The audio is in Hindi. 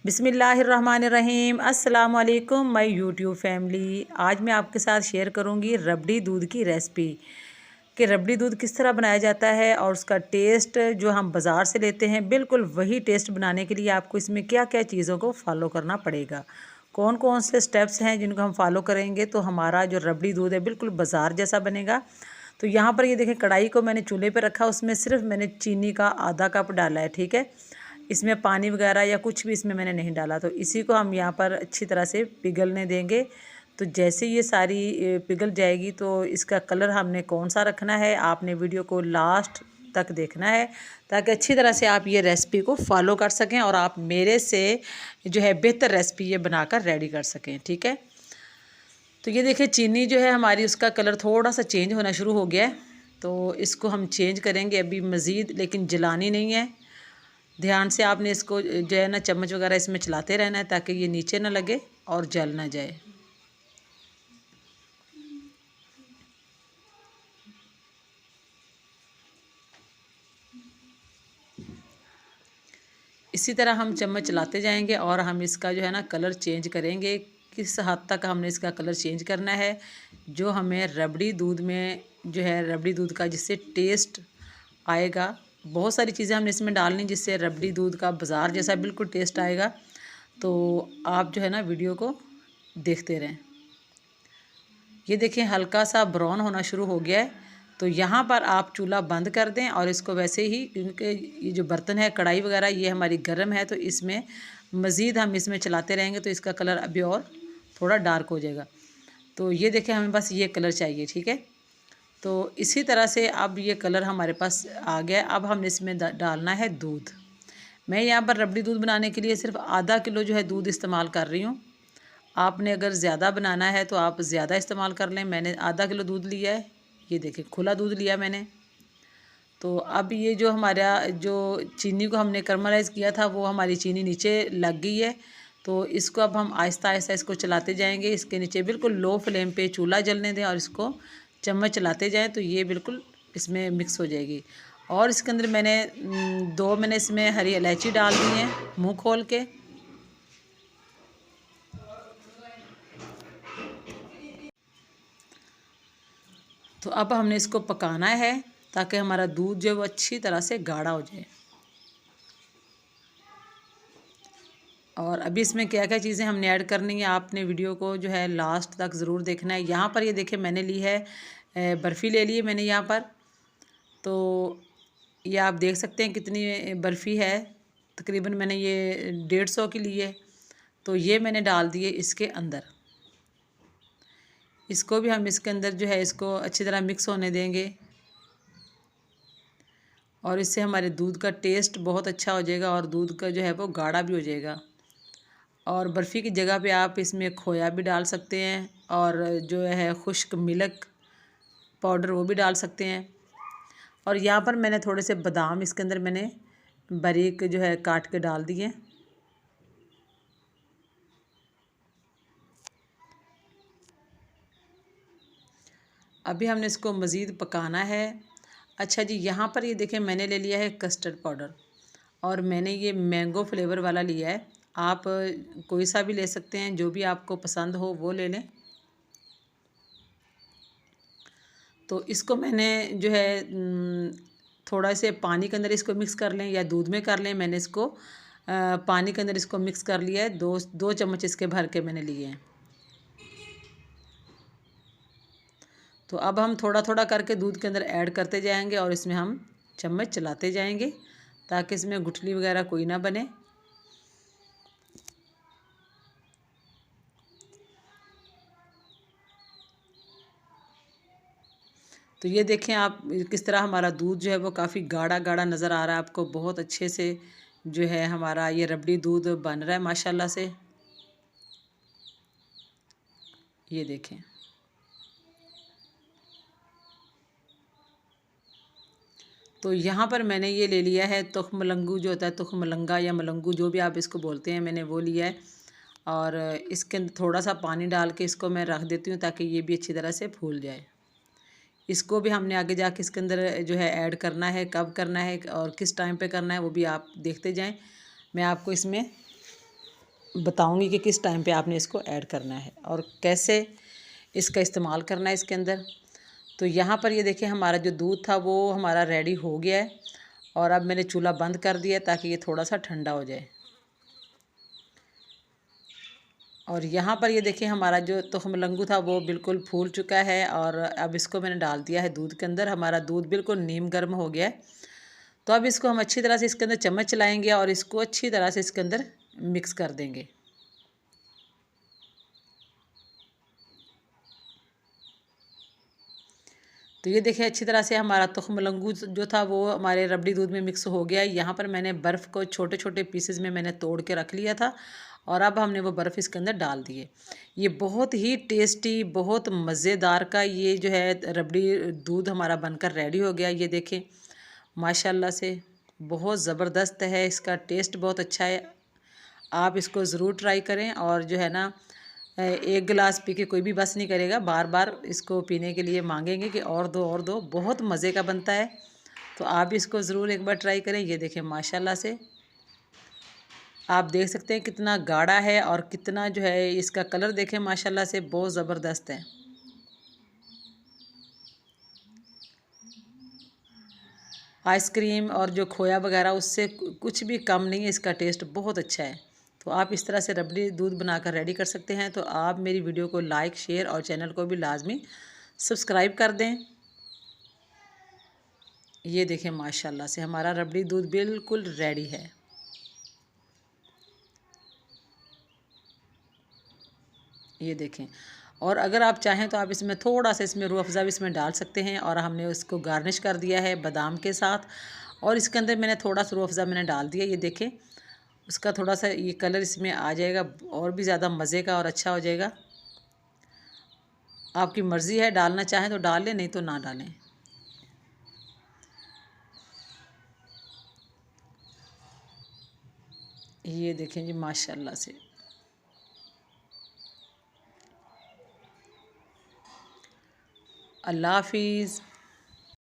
बिस्मिल्लाहिर्रहमानिर्रहीम। अस्सलाम वालेकुम माय यूट्यूब फैमिली। आज मैं आपके साथ शेयर करूंगी रबड़ी दूध की रेसिपी कि रबड़ी दूध किस तरह बनाया जाता है और उसका टेस्ट जो हम बाज़ार से लेते हैं बिल्कुल वही टेस्ट बनाने के लिए आपको इसमें क्या क्या चीज़ों को फॉलो करना पड़ेगा, कौन कौन से स्टेप्स हैं जिनको हम फॉलो करेंगे तो हमारा जो रबड़ी दूध है बिल्कुल बाज़ार जैसा बनेगा। तो यहाँ पर ये देखें, कढ़ाई को मैंने चूल्हे पर रखा, उसमें सिर्फ मैंने चीनी का आधा कप डाला है। ठीक है, इसमें पानी वगैरह या कुछ भी इसमें मैंने नहीं डाला। तो इसी को हम यहाँ पर अच्छी तरह से पिघलने देंगे। तो जैसे ये सारी पिघल जाएगी तो इसका कलर हमने कौन सा रखना है, आपने वीडियो को लास्ट तक देखना है ताकि अच्छी तरह से आप ये रेसिपी को फॉलो कर सकें और आप मेरे से जो है बेहतर रेसिपी ये बनाकर रेडी कर सकें। ठीक है, तो ये देखिए चीनी जो है हमारी, उसका कलर थोड़ा सा चेंज होना शुरू हो गया है। तो इसको हम चेंज करेंगे अभी मज़ीद, लेकिन जलानी नहीं है। ध्यान से आपने इसको जो है ना चम्मच वगैरह इसमें चलाते रहना है ताकि ये नीचे ना लगे और जल ना जाए। इसी तरह हम चम्मच चलाते जाएंगे और हम इसका जो है ना कलर चेंज करेंगे। किस हद तक हमने इसका कलर चेंज करना है, जो हमें रबड़ी दूध में जो है रबड़ी दूध का जिससे टेस्ट आएगा। बहुत सारी चीज़ें हमने इसमें डालनी जिससे रबड़ी दूध का बाज़ार जैसा बिल्कुल टेस्ट आएगा। तो आप जो है ना वीडियो को देखते रहें। ये देखें हल्का सा ब्राउन होना शुरू हो गया है। तो यहाँ पर आप चूल्हा बंद कर दें और इसको वैसे ही, क्योंकि ये जो बर्तन है कढ़ाई वगैरह ये हमारी गर्म है, तो इसमें मज़ीद हम इसमें चलाते रहेंगे तो इसका कलर अभी और थोड़ा डार्क हो जाएगा। तो ये देखें हमें बस ये कलर चाहिए। ठीक है, तो इसी तरह से अब ये कलर हमारे पास आ गया। अब हमने इसमें डालना है दूध। मैं यहाँ पर रबड़ी दूध बनाने के लिए सिर्फ आधा किलो जो है दूध इस्तेमाल कर रही हूँ। आपने अगर ज़्यादा बनाना है तो आप ज़्यादा इस्तेमाल कर लें। मैंने आधा किलो दूध लिया है, ये देखें खुला दूध लिया मैंने। तो अब ये जो हमारा जो चीनी को हमने कैरमलाइज़ किया था वो हमारी चीनी नीचे लग गई है। तो इसको अब हम आहिस्ता आहिस्ता इसको चलाते जाएंगे। इसके नीचे बिल्कुल लो फ्लेम पे चूल्हा जलने दें और इसको चम्मच चलाते जाएं तो ये बिल्कुल इसमें मिक्स हो जाएगी। और इसके अंदर मैंने इसमें हरी इलायची डाल दी है मुँह खोल के। तो अब हमने इसको पकाना है ताकि हमारा दूध जो है वो अच्छी तरह से गाढ़ा हो जाए। और अभी इसमें क्या क्या चीज़ें हमने ऐड करनी है, आपने वीडियो को जो है लास्ट तक ज़रूर देखना है। यहाँ पर ये देखिए मैंने ली है बर्फ़ी ले ली है मैंने यहाँ पर। तो ये आप देख सकते हैं कितनी बर्फ़ी है, तकरीबन मैंने ये 150 की ली है। तो ये मैंने डाल दिए इसके अंदर। इसको भी हम इसके अंदर जो है इसको अच्छी तरह मिक्स होने देंगे और इससे हमारे दूध का टेस्ट बहुत अच्छा हो जाएगा और दूध का जो है वो गाढ़ा भी हो जाएगा। और बर्फ़ी की जगह पे आप इसमें खोया भी डाल सकते हैं और जो है खुश्क मिल्क पाउडर वो भी डाल सकते हैं। और यहाँ पर मैंने थोड़े से बादाम इसके अंदर मैंने बारीक जो है काट के डाल दिए। अभी हमने इसको मज़ीद पकाना है। अच्छा जी, यहाँ पर ये देखें मैंने ले लिया है कस्टर्ड पाउडर और मैंने ये मैंगो फ्लेवर वाला लिया है। आप कोई सा भी ले सकते हैं, जो भी आपको पसंद हो वो ले लें। तो इसको मैंने जो है थोड़ा से पानी के अंदर इसको मिक्स कर लें या दूध में कर लें। मैंने इसको पानी के अंदर इसको मिक्स कर लिया है। दो चम्मच इसके भर के मैंने लिए हैं। तो अब हम थोड़ा थोड़ा करके दूध के अंदर ऐड करते जाएंगे और इसमें हम चम्मच चलाते जाएंगे ताकि इसमें गुठली वगैरह कोई ना बने। तो ये देखें आप किस तरह हमारा दूध जो है वो काफ़ी गाढ़ा गाढ़ा नज़र आ रहा है आपको। बहुत अच्छे से जो है हमारा ये रबड़ी दूध बन रहा है माशाल्लाह से। ये देखें, तो यहाँ पर मैंने ये ले लिया है तुख मलंगू, जो होता है तुख मलंगा या मलंगू जो भी आप इसको बोलते हैं, मैंने वो लिया है। और इसके अंदर थोड़ा सा पानी डाल के इसको मैं रख देती हूँ ताकि ये भी अच्छी तरह से फूल जाए। इसको भी हमने आगे जाके इसके अंदर जो है ऐड करना है, कब करना है और किस टाइम पे करना है वो भी आप देखते जाएं। मैं आपको इसमें बताऊंगी कि किस टाइम पे आपने इसको ऐड करना है और कैसे इसका इस्तेमाल करना है इसके अंदर। तो यहाँ पर ये देखिए हमारा जो दूध था वो हमारा रेडी हो गया है और अब मैंने चूल्हा बंद कर दिया ताकि ये थोड़ा सा ठंडा हो जाए। और यहाँ पर ये देखिए हमारा जो तुखमलंगू था वो बिल्कुल फूल चुका है और अब इसको मैंने डाल दिया है दूध के अंदर। हमारा दूध बिल्कुल नीम गर्म हो गया है। तो अब इसको हम अच्छी तरह से इसके अंदर चम्मच चलाएंगे और इसको अच्छी तरह से इसके अंदर मिक्स कर देंगे। तो ये देखिए अच्छी तरह से हमारा तुखमलंगू जो था वो हमारे रबड़ी दूध में मिक्स हो गया है। यहाँ पर मैंने बर्फ़ को छोटे छोटे पीसेस में मैंने तोड़ के रख लिया था और अब हमने वो बर्फ़ इसके अंदर डाल दिए। ये बहुत ही टेस्टी, बहुत मज़ेदार का ये जो है रबड़ी दूध हमारा बनकर रेडी हो गया। ये देखें माशाल्लाह से बहुत ज़बरदस्त है, इसका टेस्ट बहुत अच्छा है। आप इसको ज़रूर ट्राई करें और जो है ना एक गिलास पी के कोई भी बस नहीं करेगा, बार बार इसको पीने के लिए मांगेंगे कि और दो और दो। बहुत मज़े का बनता है, तो आप इसको ज़रूर एक बार ट्राई करें। ये देखें माशाल्लाह से आप देख सकते हैं कितना गाढ़ा है और कितना जो है इसका कलर देखें माशाल्लाह से बहुत ज़बरदस्त है। आइसक्रीम और जो खोया वगैरह उससे कुछ भी कम नहीं है, इसका टेस्ट बहुत अच्छा है। तो आप इस तरह से रबड़ी दूध बनाकर रेडी कर सकते हैं। तो आप मेरी वीडियो को लाइक, शेयर और चैनल को भी लाजमी सब्सक्राइब कर दें। ये देखें माशाल्लाह से हमारा रबड़ी दूध बिल्कुल रेडी है। ये देखें, और अगर आप चाहें तो आप इसमें थोड़ा सा इसमें रूह अफ़ज़ा भी इसमें डाल सकते हैं। और हमने उसको गार्निश कर दिया है बादाम के साथ और इसके अंदर मैंने थोड़ा सा रूह अफ़ज़ा मैंने डाल दिया। ये देखें उसका थोड़ा सा ये कलर इसमें आ जाएगा और भी ज़्यादा मज़े का और अच्छा हो जाएगा। आपकी मर्ज़ी है, डालना चाहें तो डाल लें, नहीं तो ना डालें। ये देखें जी माशाल्लाह से अल्लाह हाफ़िज़।